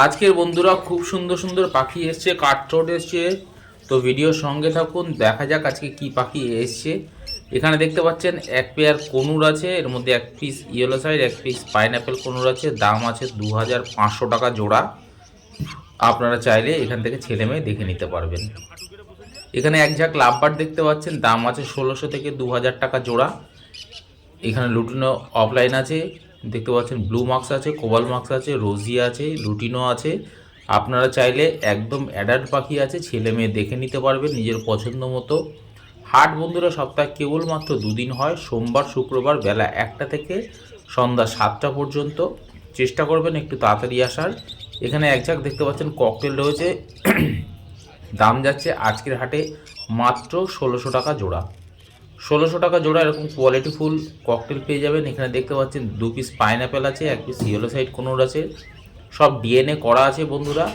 আজকের বন্ধুরা খুব সুন্দর সুন্দর পাখি এসছে, কাঠঠোঁট এসছে। তো ভিডিওর সঙ্গে থাকুন, দেখা যাক আজকে কি পাখি এসছে। এখানে দেখতে পাচ্ছেন এক পেয়ার কনুর আছে, এর মধ্যে এক পিস ইয়েলো সাইড, এক পিস পাইনঅ্যাপেল কনুর আছে। দাম আছে 2500 টাকা জোড়া। আপনারা চাইলে এখান থেকে ছেলে মেয়ে দেখে নিতে পারবেন। এখানে এক ঝাঁক লাভবার্ড দেখতে পাচ্ছেন, দাম আছে 1600 থেকে 2000 টাকা জোড়া। এখানে লুটিনো অফলাইন আছে, দেখতে পাচ্ছেন ব্লু মার্কস আছে, কোবাল মার্কস আছে, রোজি আছে, লুটিনো আছে। আপনারা চাইলে একদম অ্যাডাল্ট পাখি আছে, ছেলে মেয়ে দেখে নিতে পারবেন নিজের পছন্দ মতো। হাট বন্ধুরা সপ্তাহে কেবলমাত্র দুদিন হয়, সোমবার শুক্রবার বেলা 1টা থেকে সন্ধ্যা 7টা পর্যন্ত। চেষ্টা করবেন একটু তাড়াতাড়ি আসার। এখানে এক ঝাঁক দেখতে পাচ্ছেন ককটেল রয়েছে, দাম যাচ্ছে আজকের হাটে মাত্র 1600 টাকা জোড়া। 1600 টাকা জোড়া এরকম কোয়ালিটি ফুল ককটেল পেয়ে যাবেন। এখানে দেখতে পাচ্ছেন 2 পিস পাইনঅ্যাপেল আছে, এক পিস ইয়েলো সাইড কোনোর আছে, সব ডিএনএ করা আছে বন্ধুরা।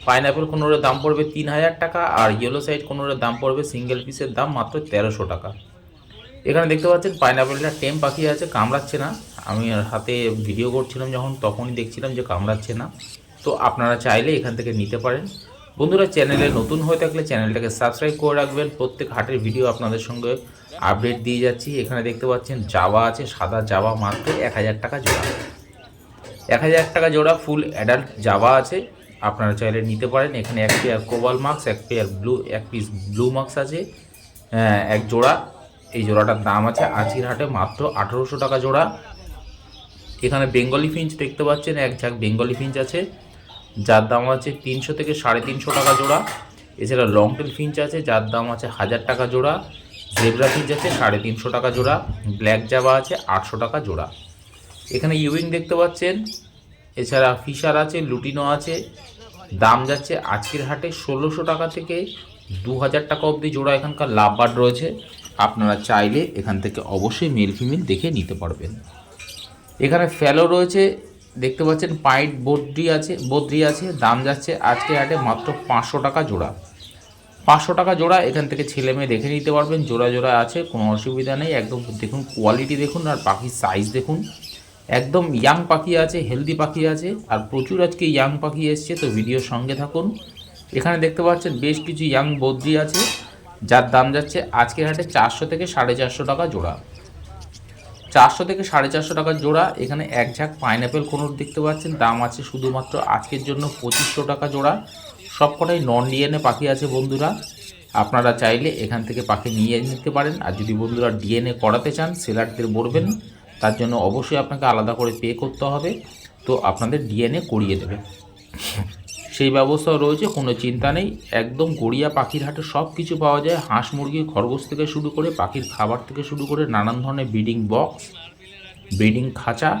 পাইনঅ্যাপেল কোনোরের দাম পড়বে 3000 টাকা, আর ইয়েলো সাইড কোনোরের দাম পড়বে সিঙ্গেল পিসের দাম মাত্র 1300 টাকা। এখানে দেখতে পাচ্ছেন পাইনঅ্যাপেলটা টেম পাখি আছে, কামড়াচ্ছে না। আমি হাতে ভিডিও করছিলাম যখন, তখনই দেখছিলাম যে কামড়াচ্ছে না। তো আপনারা চাইলে এখান থেকে নিতে পারেন। বন্ধুরা চ্যানেলে নতুন হয়ে থাকলে চ্যানেলটাকে সাবস্ক্রাইব করে রাখবেন, প্রত্যেক হাটের ভিডিও আপনাদের সঙ্গে আপডেট দিয়ে যাচ্ছি। এখানে দেখতে পাচ্ছেন জাবা আছে, সাদা জাবা মাত্র 1000 টাকা জোড়া। 1000 টাকা জোড়া ফুল অ্যাডাল্ট জাবা আছে, আপনারা চাইলে নিতে পারেন। এখানে এক পেয়ার কোবাল মার্কস, এক পেয়ার এক পিস ব্লু মার্কস আছে, এক জোড়া। এই জোড়াটার দাম আছে আজকের হাটে মাত্র 1800 টাকা জোড়া। এখানে বেঙ্গলি ফিঞ্চ দেখতে পাচ্ছেন, এক ঝাঁক বেঙ্গলি ফিঞ্চ আছে, যার দাম আছে 300 থেকে 350 টাকা জোড়া। এছাড়া লংটেল ফিঞ্চ আছে, যার দাম আছে 1000 টাকা জোড়া। জেব্রা ফিঞ্চ আছে 350 টাকা জোড়া। ব্ল্যাক জাবা আছে 800 টাকা জোড়া। এখানে ইউইং দেখতে পাচ্ছেন, এছাড়া ফিশার আছে, লুটিনো আছে। দাম যাচ্ছে আজকের হাটে 1600 টাকা থেকে 2000 টাকা অবধি জোড়া। এখানকার লাভবার্ড রয়েছে, আপনারা চাইলে এখান থেকে অবশ্যই মেল ফিমেল দেখে নিতে পারবেন। এখানে ফ্যালো রয়েছে, দেখতে পাচ্ছেন পাইট বদ্রি আছে, দাম যাচ্ছে আজকের হাটে মাত্র 500 টাকা জোড়া। 500 টাকা জোড়া, এখান থেকে ছেলে মেয়ে দেখে নিতে পারবেন। জোড়া জোড়া আছে, কোনো অসুবিধা নেই। একদম দেখুন কোয়ালিটি দেখুন, আর পাখির সাইজ দেখুন। একদম ইয়াং পাখি আছে, হেলদি পাখি আছে, আর প্রচুর আজকে ইয়াং পাখি এসছে। তো ভিডিওর সঙ্গে থাকুন। এখানে দেখতে পাচ্ছেন বেশ কিছু ইয়াং বদ্রি আছে, যার দাম যাচ্ছে আজকের হাটে 400 থেকে 450 টাকা জোড়া। 400 থেকে 450 টাকা জোড়া। এখানে এক ঝাঁক পাইনঅ্যাপেল কোনোর দেখতে পাচ্ছেন, দাম আছে শুধুমাত্র আজকের জন্য 2500 টাকা জোড়া। সবকটাই নন ডিএনএ পাখি আছে বন্ধুরা, আপনারা চাইলে এখান থেকে পাখি নিয়ে নিতে পারেন। আর যদি বন্ধুরা ডিএনএ করাতে চান, সেলারদের বলবেন, তার জন্য অবশ্যই আপনাকে আলাদা করে পে করতে হবে। তো আপনাদের ডিএনএ করিয়ে দেবে, সেই ব্যবস্থাও রয়েছে, কোনো চিন্তা নেই। একদম গড়িয়া পাখির হাটে সব কিছু পাওয়া যায়, হাঁস মুরগি খরগোশ থেকে শুরু করে পাখির খাবার থেকে শুরু করে নানান ধরনের ব্রিডিং বক্স, ব্রিডিং খাঁচা।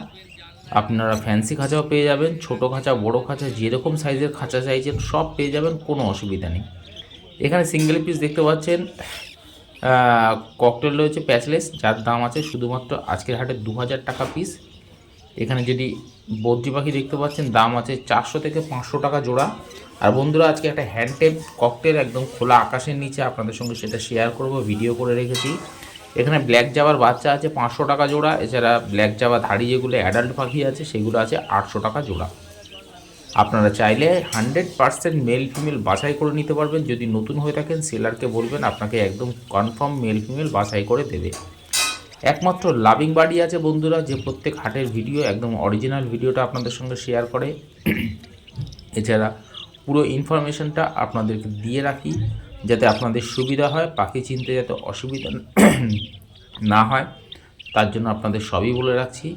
আপনারা ফ্যান্সি খাঁচাও পেয়ে যাবেন, ছোটো খাঁচা, বড় খাঁচা, যেরকম সাইজের খাঁচা চাইছেন সব পেয়ে যাবেন, কোনো অসুবিধা নেই। এখানে সিঙ্গেল পিস দেখতে পাচ্ছেন ককটেল রয়েছে প্যাচলেস, যার দাম আছে শুধুমাত্র আজকের হাটে 2000 টাকা পিস। এখানে যদি বদ্রি পাখি দেখতে পাচ্ছেন, দাম আছে 400 থেকে 500 টাকা জোড়া। আর বন্ধুরা আজকে একটা হ্যান্ডটেপ ককটেল একদম খোলা আকাশের নিচে আপনাদের সঙ্গে সেটা শেয়ার করব, ভিডিও করে রেখেছি। এখানে ব্ল্যাক জাবার বাচ্চা আছে 500 টাকা জোড়া। এছাড়া ব্ল্যাক জাবা ধাড়ি যেগুলো অ্যাডাল্ট পাখি আছে সেগুলো আছে 800 টাকা জোড়া। আপনারা চাইলে 100% মেল ফিমেল বাছাই করে নিতে পারবেন। যদি নতুন হয়ে থাকেন সেলারকে বলবেন আপনাকে একদম কনফার্ম মেল ফিমেল বাছাই করে দেবে। একমাত্র লাভিং বার্ডই আছে বন্ধুরা, যে প্রত্যেক হাটের ভিডিও একদম অরিজিনাল ভিডিওটা আপনাদের সঙ্গে শেয়ার করে। এছাড়া পুরো ইনফরমেশনটা আপনাদেরকে দিয়ে রাখি, যাতে আপনাদের সুবিধা হয়, পাখি চিনতে যাতে অসুবিধা না হয়, তার জন্য আপনাদের সবই বলে রাখছি।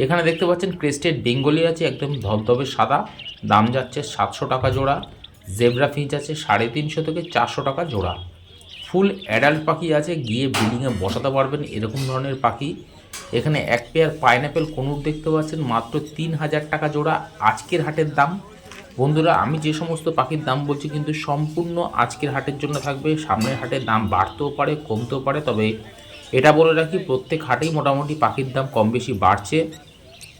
এখানে দেখতে পাচ্ছেন ক্রেস্টেড বেঙ্গলি আছে, একদম ধবধবে সাদা, দাম যাচ্ছে 700 টাকা জোড়া। জেব্রা ফিঞ্চ আছে 350 থেকে 400 টাকা জোড়া। ফুল অ্যাডাল্ট পাখি আছে, গিয়ে ব্রিডিংয়ে বসাতে পারবেন এরকম ধরনের পাখি। এখানে এক পেয়ার পাইনঅ্যাপেল কোনুর দেখতে পাচ্ছেন, মাত্র 3000 টাকা জোড়া আজকের হাটের দাম। বন্ধুরা আমি যে সমস্ত পাখির দাম বলছি কিন্তু সম্পূর্ণ আজকের হাটের জন্য থাকবে, সামনের হাটের দাম বাড়তেও পারে কমতেও পারে। তবে এটা বলে রাখি, প্রত্যেক হাটেই মোটামুটি পাখির দাম কম বেশি বাড়ছে।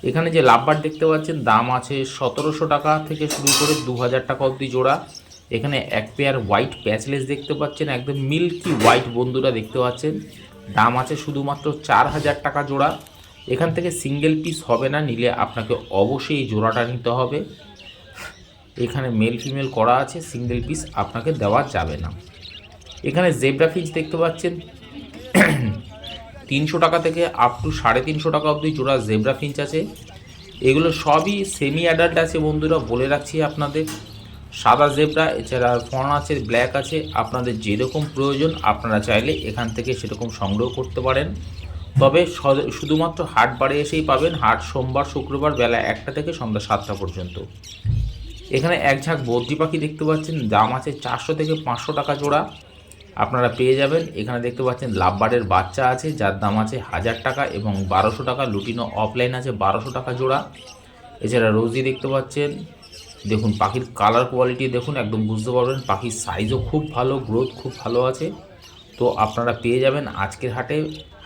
এখানে যে লাভবার্ড দেখতে পাচ্ছেন, দাম আছে 1700 টাকা থেকে শুরু করে 2000 টাকা অবধি জোড়া। এখানে এক পেয়ার হোয়াইট প্যাচলেস দেখতে পাচ্ছেন, একদম মিল্কি হোয়াইট বন্ধুরা দেখতে পাচ্ছেন, দাম আছে শুধুমাত্র 4000 টাকা জোড়া। এখান থেকে সিঙ্গেল পিস হবে না, নিলে আপনাকে অবশ্যই এই জোড়াটা নিতে হবে। এখানে মেল ফিমেল করা আছে, সিঙ্গেল পিস আপনাকে দেওয়া যাবে না। এখানে জেব্রা ফিঞ্চ দেখতে পাচ্ছেন 300 টাকা থেকে আপ টু 350 টাকা অবধি জোড়া জেব্রা ফিঞ্চ আছে। এগুলো সবই সেমি অ্যাডাল্ট আছে বন্ধুরা, বলে রাখছি আপনাদের। সাদা জেব্রা, এছাড়া ফন আছে, ব্ল্যাক আছে, আপনাদের যেরকম প্রয়োজন আপনারা চাইলে এখান থেকে সেরকম সংগ্রহ করতে পারেন। তবে শুধুমাত্র হাট বারে এসেই পাবেন, হাট সোমবার শুক্রবার বেলা 1টা থেকে সন্ধ্যা 7টা পর্যন্ত। এখানে এক ঝাঁক বদ্রি পাখি দেখতে পাচ্ছেন, দাম আছে 400 থেকে 500 টাকা জোড়া, আপনারা পেয়ে যাবেন। এখানে দেখতে পাচ্ছেন লাভবার্ডের বাচ্চা আছে, যার দাম আছে 1000 টাকা এবং 1200 টাকা। লুটিনো অফলাইন আছে 1200 টাকা জোড়া। এছাড়া রোজি দেখতে পাচ্ছেন, দেখুন পাখির কালার কোয়ালিটি দেখুন, একদম বুঝতে পারবেন পাখির সাইজও খুব ভালো, গ্রোথ খুব ভালো আছে। তো আপনারা পেয়ে যাবেন আজকের হাটে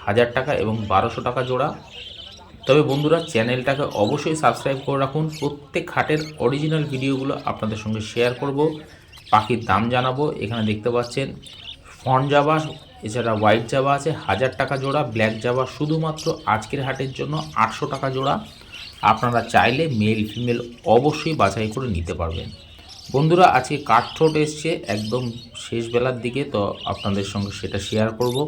1000 টাকা এবং 1200 টাকা জোড়া। তবে বন্ধুরা, চ্যানেলটাকে অবশ্যই সাবস্ক্রাইব করে রাখুন, প্রত্যেক হাটের অরিজিনাল ভিডিওগুলো আপনাদের সঙ্গে শেয়ার করব, পাখির দাম জানাবো। এখানে দেখতে পাচ্ছেন ফন জাবা, এছাড়া হোয়াইট জাবা আছে 1000 টাকা জোড়া, ব্ল্যাক জাবা শুধুমাত্র আজকের হাটের জন্য 800 টাকা জোড়া। আপনারা চাইলে মেল ফিমেল অবশ্যই বাছাই করে নিতে পারবেন। বন্ধুরা, আজকে কাঠঠোঁট এসছে একদম শেষ বেলার দিকে, তো আপনাদের সঙ্গে সেটা শেয়ার করব।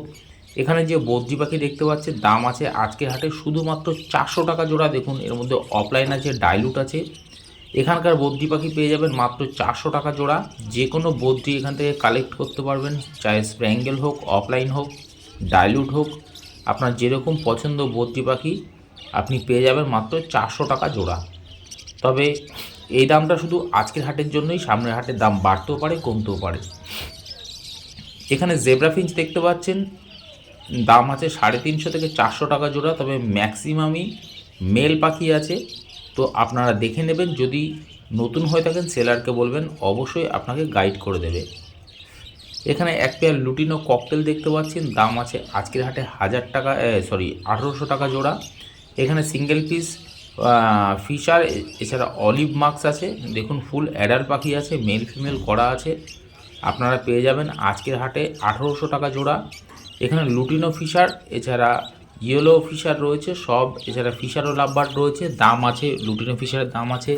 এখানে যে বদ্রি পাখি দেখতে পাচ্ছেন, দাম আছে আজকের হাটে শুধুমাত্র 400 টাকা জোড়া। দেখুন এর মধ্যে অফলাইন আছে, ডাইলুট আছে। এখানকার বদ্রি পাখি পেয়ে যাবেন মাত্র 400 টাকা জোড়া। যে কোনো বদ্রি এখান থেকে কালেক্ট করতে পারবেন, চাहे স্প্র্যাঙ্গেল হোক, অফলাইন হোক, ডাইলুট হোক, আপনার যেরকম পছন্দ বদ্রি পাখি আপনি পেয়ে যাবেন মাত্র 400 টাকা জোড়া। তবে এই দামটা শুধু আজকের হাটের জন্যই, সামনের হাটের দাম বাড়তেও পারে কমতেও পারে। এখানে জেব্রা ফিঞ্চ দেখতে পাচ্ছেন, দাম আছে 350 থেকে 400 টাকা জোড়া। তবে ম্যাক্সিমামই মেল পাখি আছে, তো আপনারা দেখে নেবেন। যদি নতুন হয়ে থাকেন সেলারকে বলবেন, অবশ্যই আপনাকে গাইড করে দেবে। এখানে এক পেয়ার লুটিনো ককটেল দেখতে পাচ্ছেন, দাম আছে আজকের হাটে 1800 টাকা জোড়া। এখানে সিঙ্গেল পিস ফিশার, এছাড়া অলিভ মার্কস আছে। দেখুন ফুল অ্যাডাল্ট পাখি আছে, মেল ফিমেল করা আছে, আপনারা পেয়ে যাবেন আজকের হাটে 1800 টাকা জোড়া। এখানে লুটিনো ফিশার, এছাড়া ইয়েলো ফিশার রয়েছে সব, এছাড়া ফিশারও লাভবার্ড রয়েছে। দাম আছে লুটিনো ফিশারের দাম আছে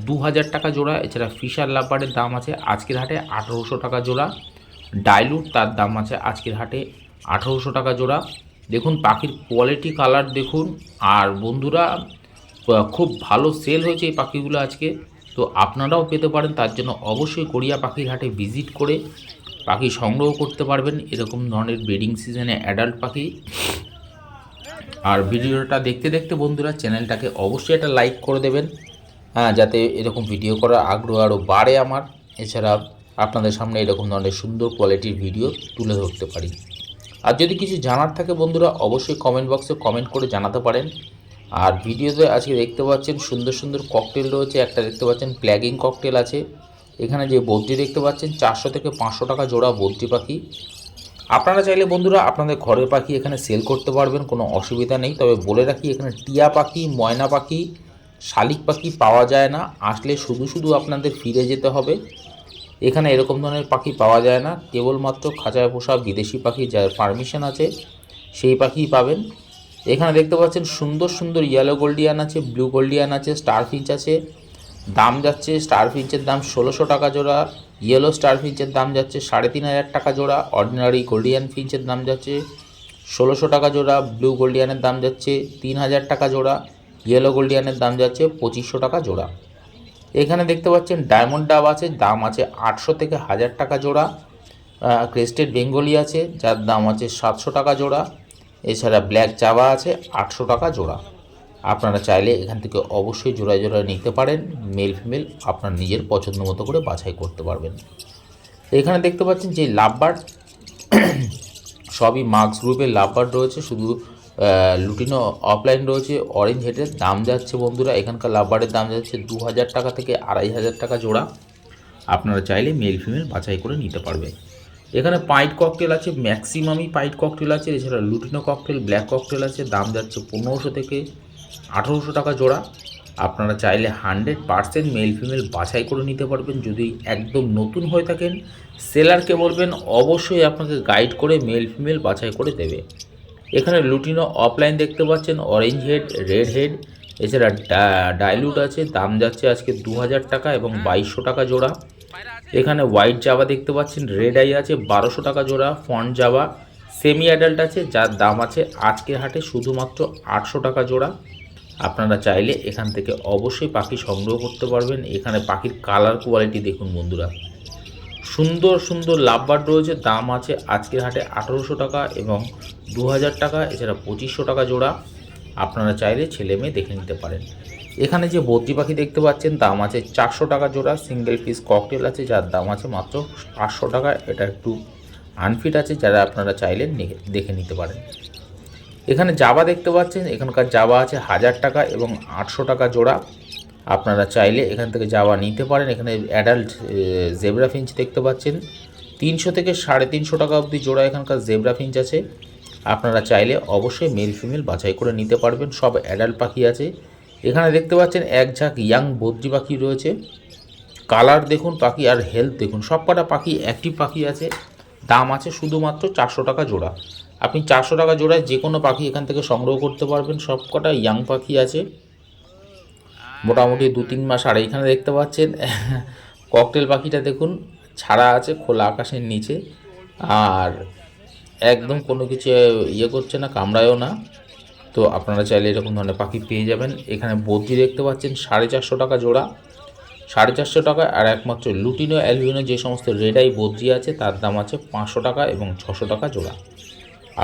2000 টাকা জোড়া, এছাড়া ফিশার লাভবার্ডের দাম আছে আজকের হাটে 1800 টাকা জোড়া। ডাইলুট, তার দাম আছে আজকের হাটে 1800 টাকা জোড়া। দেখুন পাখির কোয়ালিটি, কালার দেখুন। আর বন্ধুরা, খুব ভালো সেল হয়েছে এই পাখিগুলো আজকে, তো আপনারাও পেতে পারেন। তার জন্য অবশ্যই গড়িয়া পাখির হাটে ভিজিট করে পাখি সংগ্রহ করতে পারবেন, এরকম ধরনের ব্রিডিং সিজনে অ্যাডাল্ট পাখি। আর ভিডিওটা দেখতে দেখতে বন্ধুরা চ্যানেলটাকে অবশ্যই একটা লাইক করে দেবেন, যাতে এরকম ভিডিও করার আগ্রহ আরও বাড়ে আমার। এছাড়া আপনাদের সামনে এরকম ধরনের সুন্দর কোয়ালিটির ভিডিও তুলে ধরতে পারি। আর যদি কিছু জানার থাকে বন্ধুরা, অবশ্যই কমেন্ট বক্সে কমেন্ট করে জানাতে পারেন। আর ভিডিওতে আজকে দেখতে পাচ্ছেন সুন্দর সুন্দর ককটেল রয়েছে, একটা দেখতে পাচ্ছেন প্ল্যাগিং ককটেল আছে। এখানে যে বদ্রি দেখতে পাচ্ছেন 400 থেকে 500 টাকা জোড়া বদ্রি পাখি। আপনারা চাইলে বন্ধুরা আপনাদের ঘরের পাখি এখানে সেল করতে পারবেন, কোনো অসুবিধা নেই। তবে বলে রাখি, এখানে টিয়া পাখি, ময়না পাখি, শালিক পাখি পাওয়া যায় না। আসলে শুধু শুধু আপনাদের ফিরে যেতে হবে, এখানে এরকম ধরনের পাখি পাওয়া যায় না। কেবলমাত্র খাঁচায় পোষা বিদেশি পাখি, যার পারমিশন আছে সেই পাখিই পাবেন। এখানে দেখতে পাচ্ছেন সুন্দর সুন্দর ইয়েলো গোল্ডিয়ান আছে, ব্লু গোল্ডিয়ান আছে, স্টার ফিঞ্চ আছে। দাম যাচ্ছে স্টার ফিঞ্চের দাম 1600 টাকা জোড়া, ইয়েলো স্টার ফিঞ্চের দাম যাচ্ছে 3500 টাকা জোড়া, অর্ডিনারি গোল্ডিয়ান ফিঞ্চের দাম যাচ্ছে 1600 টাকা জোড়া, ব্লু গোল্ডিয়ানের দাম যাচ্ছে 3000 টাকা জোড়া, ইয়েলো গোল্ডিয়ানের দাম যাচ্ছে 2500 টাকা জোড়া। এখানে দেখতে পাচ্ছেন ডায়মন্ড ডাব আছে, দাম আছে 800 থেকে 1000 টাকা জোড়া। ক্রেস্টেড বেঙ্গলি আছে, যার দাম আছে 700 টাকা জোড়া। এছাড়া ব্ল্যাক জাভা আছে 800 টাকা জোড়া। আপনারা চাইলে এখান থেকে অবশ্যই জোড়ায় জোড়ায় নিতে পারেন, মেল ফিমেল আপনার নিজের পছন্দ মতো করে বাছাই করতে পারবেন। এখানে দেখতে পাচ্ছেন যে লাভবার্ড, সবই মার্কস গ্রুপের লাভবার্ড রয়েছে, শুধু লুটিনো অফলাইন রয়েছে। অরেঞ্জ হেডের দাম যাচ্ছে বন্ধুরা, এখানকার লাভবার্ডের দাম যাচ্ছে 2000 টাকা থেকে 2500 টাকা জোড়া। আপনারা চাইলে মেল ফিমেল বাছাই করে নিতে পারবেন। এখানে পাইট ককটেল আছে, ম্যাক্সিমামই পাইট ককটেল আছে। এছাড়া লুটিনো ককটেল, ব্ল্যাক ককটেল আছে, দাম যাচ্ছে 1500 থেকে 1800 টাকা জোড়া। আপনারা চাইলে 100% মেল ফিমেল বাছাই করে নিতে পারবেন। যদি একদম নতুন হয়ে থাকেন সেলারকে বলবেন, অবশ্যই আপনাকে গাইড করে মেল ফিমেল বাছাই করে দেবে। এখানে লুটিনো অফলাইন দেখতে পাচ্ছেন, অরেঞ্জ হেড, রেড হেড, এছাড়া ডাইলুট আছে, দাম যাচ্ছে আজকে 2000 টাকা এবং 2200 টাকা জোড়া। এখানে হোয়াইট জাভা দেখতে পাচ্ছেন, রেড আই আছে 1200 টাকা জোড়া। ফন্ট জাভা সেমি অ্যাডাল্ট আছে, যার দাম আছে আজকের হাটে শুধুমাত্র 800 টাকা জোড়া। আপনারা চাইলে এখান থেকে অবশ্যই পাখি সংগ্রহ করতে পারবেন। এখানে পাখির কালার কোয়ালিটি দেখুন বন্ধুরা, সুন্দর সুন্দর লাভবার্ড রয়েছে, দাম আছে আজকের হাটে 1800 টাকা এবং 2000 টাকা, এছাড়া 2500 টাকা জোড়া। আপনারা চাইলে ছেলে মেয়ে দেখে নিতে পারেন। এখানে যে বদ্রি পাখি দেখতে পাচ্ছেন, দাম আছে 400 টাকা জোড়া। সিঙ্গেল পিস ককটেল আছে, যার দাম আছে মাত্র 500 টাকা। এটা একটু আনফিট আছে, যারা আপনারা চাইলে দেখে নিতে পারেন। এখানে জাভা দেখতে পাচ্ছেন, এখানকার জাভা আছে 1000 টাকা এবং 800 টাকা জোড়া। আপনারা চাইলে এখান থেকে জাভা নিতে পারেন। এখানে অ্যাডাল্ট জেব্রা ফিঞ্চ দেখতে পাচ্ছেন, 300 থেকে 350 টাকা অবধি জোড়া এখানকার জেব্রা ফিঞ্চ আছে। আপনারা চাইলে অবশ্যই মেল ফিমেল বাছাই করে নিতে পারবেন। সব অ্যাডাল্ট পাখি আছে। এখানে দেখতে পাচ্ছেন এক ঝাঁক ইয়াং বদ্রি পাখি রয়েছে। কালার দেখুন পাখি আর হেলথ দেখুন, সব কটা পাখি অ্যাক্টিভ পাখি আছে। দাম আছে শুধুমাত্র 400 টাকা জোড়া। আপনি 400 টাকা জোড়ায় যে কোনো পাখি এখান থেকে সংগ্রহ করতে পারবেন। সব কটা ইয়াং পাখি আছে, মোটামুটি 2-3 মাস। আর এইখানে দেখতে পাচ্ছেন ককটেল পাখিটা দেখুন, ছাড়া আছে খোলা আকাশের নিচে, আর একদম কোনো কিছু করছে না, কামড়ায়ও না। তো আপনারা চাইলে এরকম ধরনের পাখি পেয়ে যাবেন। এখানে বদ্রি দেখতে পাচ্ছেন 450 টাকা জোড়া, 450 টাকা। আর একমাত্র লুটিনো অ্যালবিনো যে সমস্ত রেড আই বদ্রি আছে, তার দাম আছে 500 টাকা এবং 600 টাকা জোড়া।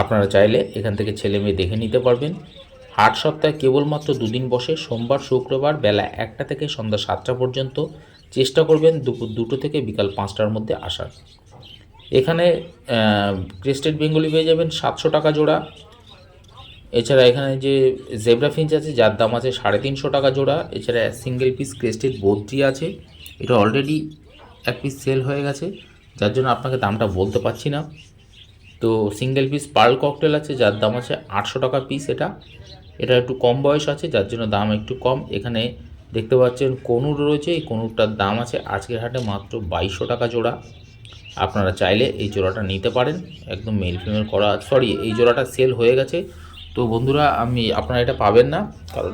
আপনারা চাইলে এখান থেকে ছেলে মেয়ে দেখে নিতে পারবেন। হাট সপ্তাহে কেবলমাত্র 2 দিন বসে, সোমবার শুক্রবার বেলা 1টা থেকে সন্ধ্যা 7টা পর্যন্ত। চেষ্টা করবেন দুপুর 2টো থেকে বিকাল 5টার মধ্যে আসার। এখানে ক্রেস্টেড বেঙ্গলি পেয়ে যাবেন 700 টাকা জোড়া। এছাড়া এখানে যে জেব্রা ফিঞ্চ আছে, যার দাম আছে 350 টাকা জোড়া। এছাড়া সিঙ্গেল পিস ক্রেস্টেড বদ্রি আছে, এটা অলরেডি এক পিস সেল হয়ে গেছে, যার জন্য আপনাকে দামটা বলতে পারছি না। তো সিঙ্গেল পিস পার্ল ককটেল আছে, যার দাম আছে 800 টাকা পিস। এটা একটু কম বয়স আছে, যার জন্য দাম একটু কম। এখানে দেখতে পাচ্ছেন কনুর রয়েছে, এই কনুরটার দাম আছে আজকের হাটে মাত্র 2200 টাকা জোড়া। আপনারা চাইলে এই জোড়াটা নিতে পারেন, একদম মেল ফিমেল করা। সরি, এই জোড়াটা সেল হয়ে গেছে। তো বন্ধুরা, আপনারা এটা পাবেন না, কারণ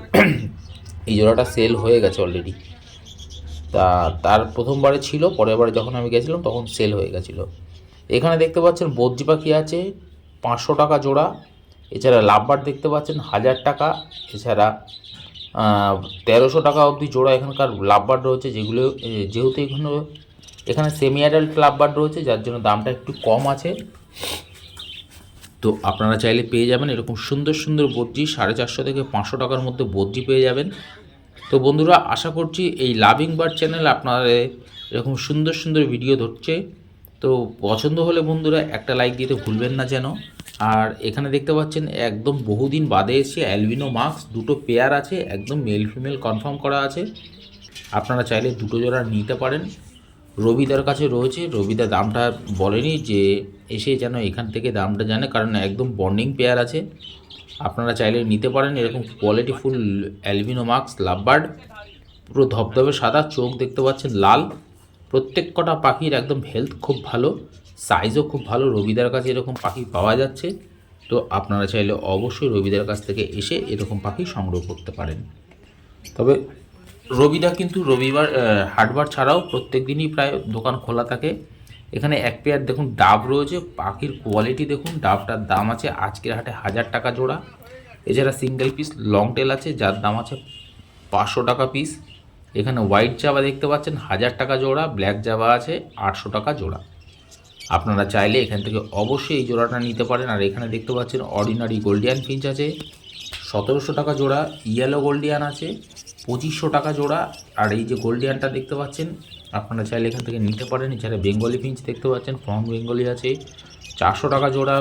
এই জোড়াটা সেল হয়ে গেছে অলরেডি। তার প্রথমবারে ছিল, পরের বারে যখন আমি গেছিলাম তখন সেল হয়ে গেছিলো। এখানে দেখতে পাচ্ছেন বদ্রি পাখি আছে 500 টাকা জোড়া। এছাড়া লাভবার্ড দেখতে পাচ্ছেন 1000 টাকা। এছাড়া 1300 টাকা অবধি জোড়া এখানকার লাভবার্ড রয়েছে, যেহেতু এখানে সেমি অ্যাডাল্ট লাভবার্ড রয়েছে, যার জন্য দামটা একটু কম আছে। তো আপনারা চাইলে পেয়ে যাবেন এরকম সুন্দর সুন্দর বদ্রি, 450 থেকে 500 টাকার মধ্যে বদ্রি পেয়ে যাবেন। তো বন্ধুরা, আশা করছি এই লাভিং বার্ড চ্যানেল আপনারা এরকম সুন্দর সুন্দর ভিডিও ধরছে। তো পছন্দ হলে বন্ধুরা একটা লাইক দিতে ভুলবেন না যেন। আর এখানে দেখতে পাচ্ছেন একদম বহুদিন বাদে এসে অ্যালবিনো মাস্ক দুটো পেয়ার আছে, একদম মেল ফিমেল কনফার্ম করা আছে। আপনারা চাইলে দুটো জোড়া নিতে পারেন। রবিদার কাছে রয়েছে, রবিদা দামটা বলেনি, যে এসে যেন এখান থেকে দামটা জানে, কারণ একদম বন্ডিং পেয়ার আছে। আপনারা চাইলে নিতে পারেন। এরকম কোয়ালিটিফুল অ্যালবিনো মাস্ক লাভবার্ড, পুরো ধবধবে সাদা, চোখ দেখতে পাচ্ছেন লাল। প্রত্যেক কটা পাখির একদম হেলথ খুব ভালো, সাইজও খুব ভালো। রবিদার কাছে এরকম পাখি পাওয়া যাচ্ছে। তো আপনারা চাইলে অবশ্যই রবিদার কাছ থেকে এসে এরকম পাখি সংগ্রহ করতে পারেন। তবে রবিদা কিন্তু রবিবার হাটবার ছাড়াও প্রত্যেক দিনই প্রায় দোকান খোলা থাকে। এখানে এক পেয়ার দেখুন ডাব রয়েছে, পাখির কোয়ালিটি দেখুন। ডাবটার দাম আছে আজকের হাটে 1000 টাকা জোড়া। এছাড়া সিঙ্গেল পিস লং টেল আছে, যার দাম আছে 500 টাকা পিস। এখানে হোয়াইট জাভা দেখতে পাচ্ছেন 1000 টাকা জোড়া, ব্ল্যাক জাভা আছে 800 টাকা জোড়া। আপনারা চাইলে এখান থেকে অবশ্যই এই জোড়াটা নিতে পারেন। আর এখানে দেখতে পাচ্ছেন অর্ডিনারি গোল্ডিয়ান ফিঞ্চ আছে 1700 টাকা জোড়া, ইয়েলো গোল্ডিয়ান আছে 2500 টাকা জোড়া। আর এই যে গোল্ডিয়ানটা দেখতে পাচ্ছেন, আপনারা চাইলে এখান থেকে নিতে পারেন। এছাড়া বেঙ্গলি ফিঞ্চ দেখতে পাচ্ছেন, ফ্রন্ট বেঙ্গলি আছে 400 টাকা জোড়া,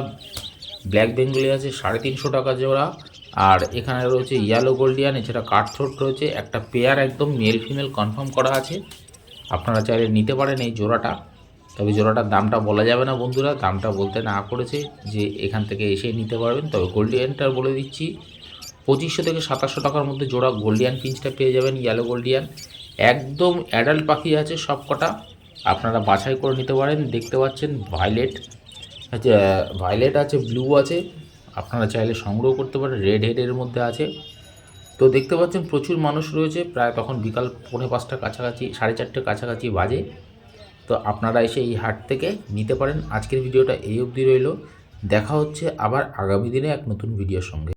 ব্ল্যাক বেঙ্গলি আছে 350 টাকা জোড়া। আর এখানে রয়েছে ইয়েলো গোল্ডিয়ান, এছাড়া কাঠথ্রোট রয়েছে একটা পেয়ার, একদম মেল ফিমেল কনফার্ম করা আছে। আপনারা চাইলে নিতে পারেন এই জোড়াটা। তবে জোড়াটার দামটা বলা যাবে না বন্ধুরা, দামটা বলতে না করেছে, যে এখান থেকে এসে নিতে পারবেন। তবে গোল্ডিয়ানটার বলে দিচ্ছি 2500 থেকে 2700 টাকার মধ্যে জোড়া গোল্ডিয়ান পিঞ্চটা পেয়ে যাবেন। ইয়েলো গোল্ডিয়ান একদম অ্যাডাল্ট পাখি আছে সব কটা, আপনারা বাছাই করে নিতে পারেন। দেখতে পাচ্ছেন ভায়োলেট আছে, ব্লু আছে, আপনারা চাইলে সংগ্রহ করতে পারেন। রেড হেডের মধ্যে আছে, তো দেখতে পাচ্ছেন প্রচুর মানুষ রয়েছে, প্রায় তখন বিকাল 4:45 কাছাকাছি, 4:30 কাছাকাছি বাজে। তো আপনারা এসে এই হাট থেকে নিতে পারেন। আজকের ভিডিওটা এই অবধি রইল। দেখা হচ্ছে আবার আগামী দিনে এক নতুন ভিডিওর সঙ্গে।